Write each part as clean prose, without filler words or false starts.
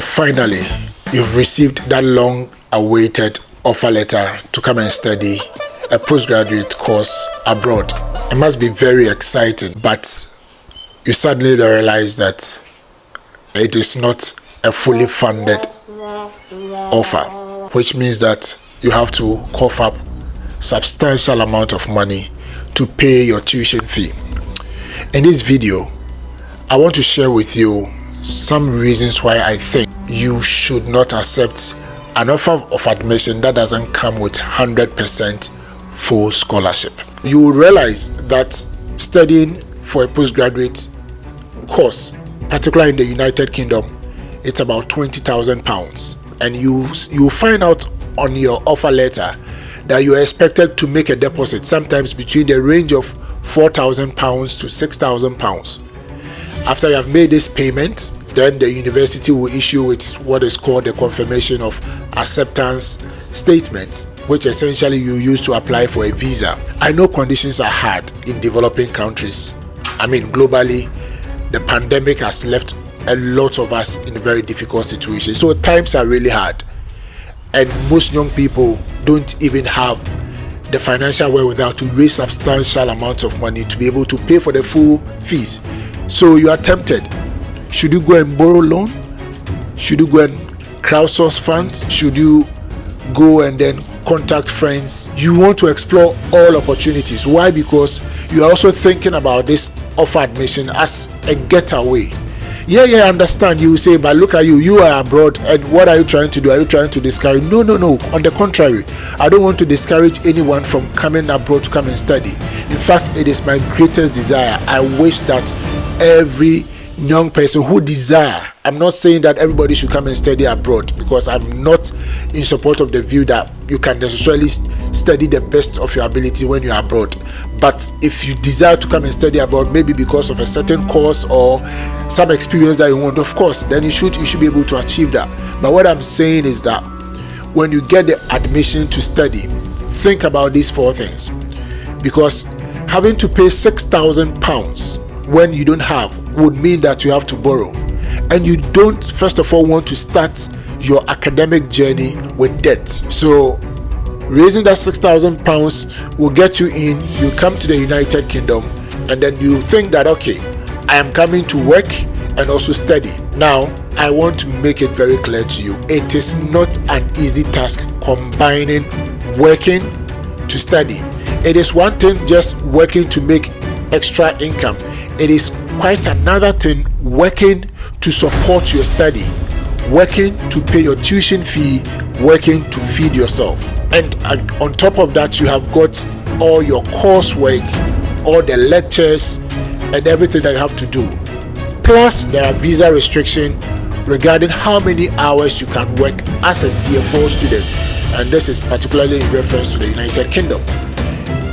Finally, you've received that long-awaited offer letter to come and study a postgraduate course abroad. It must be very exciting, but you suddenly realize that it is not a fully funded offer, which means that you have to cough up substantial amount of money to pay your tuition fee. In this video, I want to share with you some reasons why I think you should not accept an offer of admission that doesn't come with 100% full scholarship. You will realize that studying for a postgraduate course, particularly in the United Kingdom, it's about £20,000, and you find out on your offer letter that you are expected to make a deposit, sometimes between the range of £4,000 to £6,000. After you have made this payment, then the university will issue it what is called the confirmation of acceptance statement, which essentially you use to apply for a visa. I know conditions are hard in developing countries. Globally, the pandemic has left a lot of us in a very difficult situation. So times are really hard, and most young people don't even have the financial wherewithal to raise substantial amounts of money to be able to pay for the full fees. So you are tempted. Should you go and borrow loan? Should you go and crowdsource funds? Should you go and then contact friends? You want to explore all opportunities. Why? Because you are also thinking about this offer admission as a getaway. Yeah, I understand. You say, but look at you. You are abroad, and what are you trying to do? Are you trying to discourage? No. On the contrary, I don't want to discourage anyone from coming abroad to come and study. In fact, it is my greatest desire. I wish that every young person who desire, I'm not saying that everybody should come and study abroad, because I'm not in support of the view that you can necessarily study the best of your ability when you're abroad. But if you desire to come and study abroad, maybe because of a certain course or some experience that you want, of course, then you should be able to achieve that. But what I'm saying is that when you get the admission to study, think about these four things, because having to pay £6,000 when you don't have would mean that you have to borrow, and you don't first of all want to start your academic journey with debt. So raising that £6,000 will get you in. You come to the United Kingdom, and then you think that, okay, I am coming to work and also study. Now, I want to make it very clear to you, it is not an easy task combining working to study. It is one thing just working to make extra income. It is quite another thing working to support your study, working to pay your tuition fee, working to feed yourself. And on top of that, you have got all your coursework, all the lectures, and everything that you have to do. Plus, there are visa restrictions regarding how many hours you can work as a Tier 4 student. And this is particularly in reference to the United Kingdom.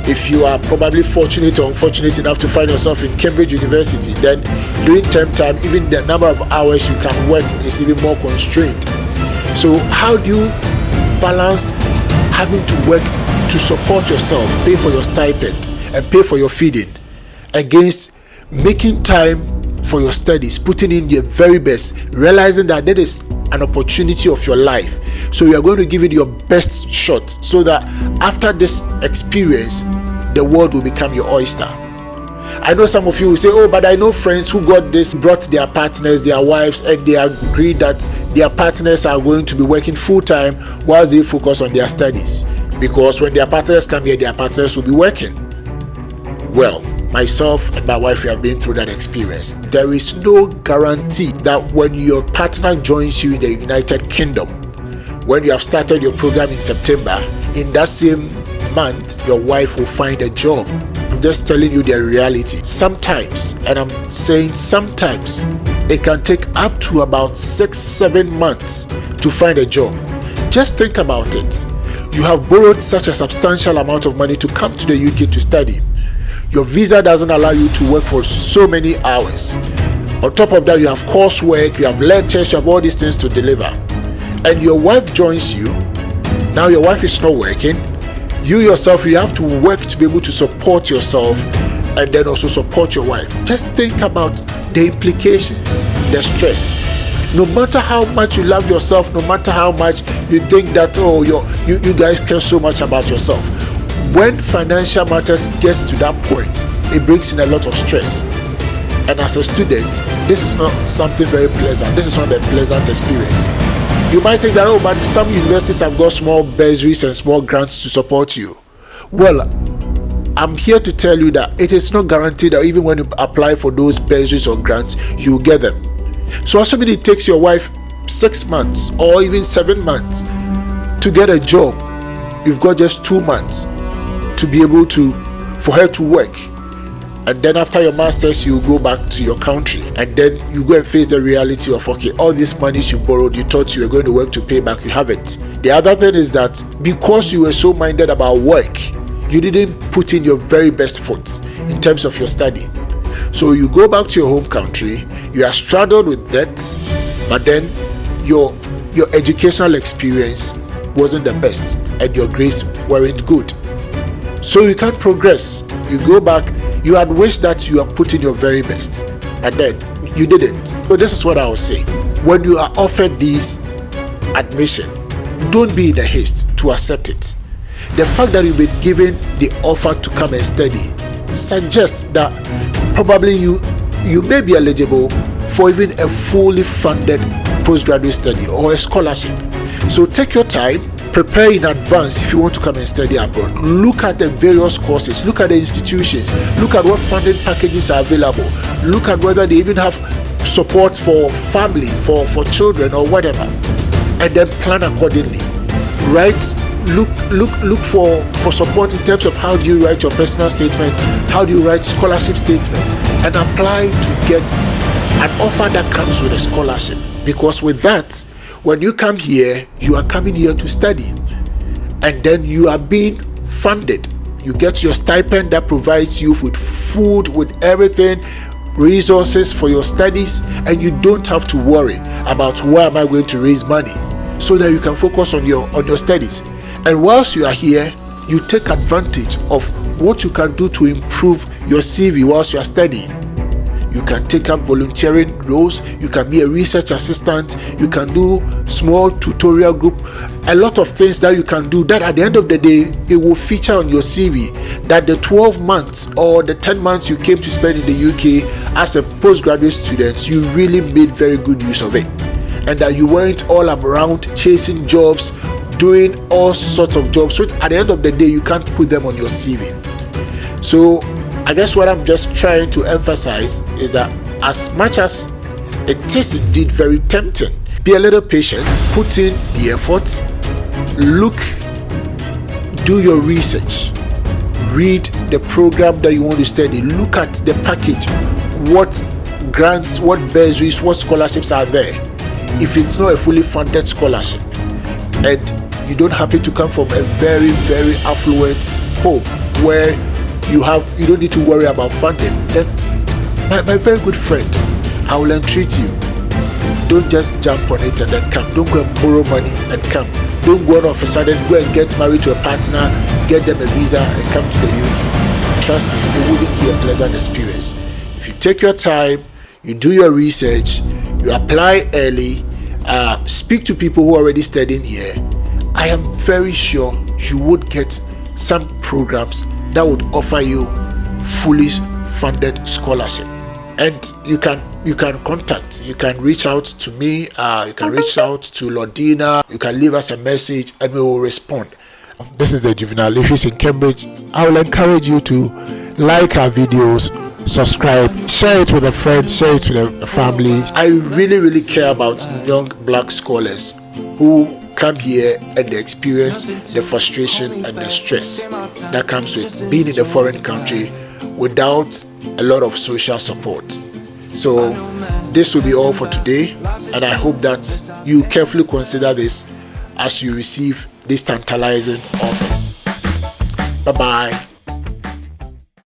If you are probably fortunate or unfortunate enough to find yourself in Cambridge University, then during term time, even the number of hours you can work is even more constrained. So how do you balance having to work to support yourself, pay for your stipend, and pay for your feeding, against making time for your studies, putting in your very best, realizing that that is an opportunity of your life? So you are going to give it your best shot, so that after this experience, the world will become your oyster. I know some of you will say, oh, but I know friends who got this, brought their partners, their wives, and they agreed that their partners are going to be working full-time whilst they focus on their studies. Because when their partners come here, their partners will be working. Well, myself and my wife, we have been through that experience. There is no guarantee that when your partner joins you in the United Kingdom, when you have started your program in September, in that same month, your wife will find a job. I'm just telling you the reality. Sometimes, and I'm saying sometimes, it can take up to about 6-7 months to find a job. Just think about it. You have borrowed such a substantial amount of money to come to the UK to study. Your visa doesn't allow you to work for so many hours. On top of that, you have coursework, you have lectures, you have all these things to deliver. And your wife joins you. Now your wife is not working. You yourself, you have to work to be able to support yourself and then also support your wife. Just think about the implications, the stress. No matter how much you love yourself, no matter how much you think that, you guys care so much about yourself, when financial matters gets to that point, it brings in a lot of stress. And as a student, this is not something very pleasant. This is not a pleasant experience. You might think that, but some universities have got small bursaries and small grants to support you. Well, I'm here to tell you that it is not guaranteed that even when you apply for those bursaries or grants, you get them. So assuming it takes your wife 6 months or even 7 months to get a job, you've got just 2 months to be able for her to work. And then after your master's, you go back to your country, and then you go and face the reality of, okay, all these monies you borrowed, you thought you were going to work to pay back, you haven't. The other thing is that because you were so minded about work, you didn't put in your very best foot in terms of your study. So you go back to your home country, you are straddled with debt, but then your educational experience wasn't the best and your grades weren't good. So you can't progress. You go back, you had wished that you had put in your very best, but then you didn't. So this is what I would say. When you are offered this admission, don't be in a haste to accept it. The fact that you've been given the offer to come and study suggests that probably you may be eligible for even a fully funded postgraduate study or a scholarship. So take your time, prepare in advance if you want to come and study abroad. Look at the various courses, look at the institutions, look at what funding packages are available, look at whether they even have support for family, for children or whatever, and then plan accordingly. Right? Look for support in terms of how do you write your personal statement, how do you write scholarship statement, and apply to get an offer that comes with a scholarship. Because with that, when you come here, you are coming here to study, and then you are being funded. You get your stipend that provides you with food, with everything, resources for your studies, and you don't have to worry about where am I going to raise money, so that you can focus on your studies. And whilst you are here, you take advantage of what you can do to improve your CV whilst you are studying. You can take up volunteering roles, you can be a research assistant, you can do small tutorial group, a lot of things that you can do that at the end of the day, it will feature on your CV that the 12 months or the 10 months you came to spend in the UK as a postgraduate student, you really made very good use of it. And that you weren't all around chasing jobs, doing all sorts of jobs. So at the end of the day, you can't put them on your CV. So I guess what I'm just trying to emphasize is that as much as it is indeed very tempting, be a little patient, put in the effort, look, do your research, read the program that you want to study, look at the package, what grants, what bursaries, what scholarships are there. If it's not a fully funded scholarship and you don't happen to come from a very, very affluent home where you don't need to worry about funding, then my very good friend, I will entreat you, don't just jump on it and then come. Don't go and borrow money and come. Don't go on off a sudden, go and get married to a partner, get them a visa and come to the UK. Trust me, it wouldn't be a pleasant experience. If you take your time, you do your research, you apply early, speak to people who are already studying here, I am very sure you would get some programs that would offer you fully funded scholarship. And you can contact, you can reach out to me, you can reach out to Lordina, you can leave us a message and we will respond. This is the Juvenile Issues in Cambridge. I will encourage you to like our videos, subscribe, share it with a friend, share it with a family. I really care about young black scholars who come here and they experience the frustration and the stress that comes with being in a foreign country without a lot of social support. So this will be all for today, and I hope that you carefully consider this as you receive these tantalizing offers. Bye bye.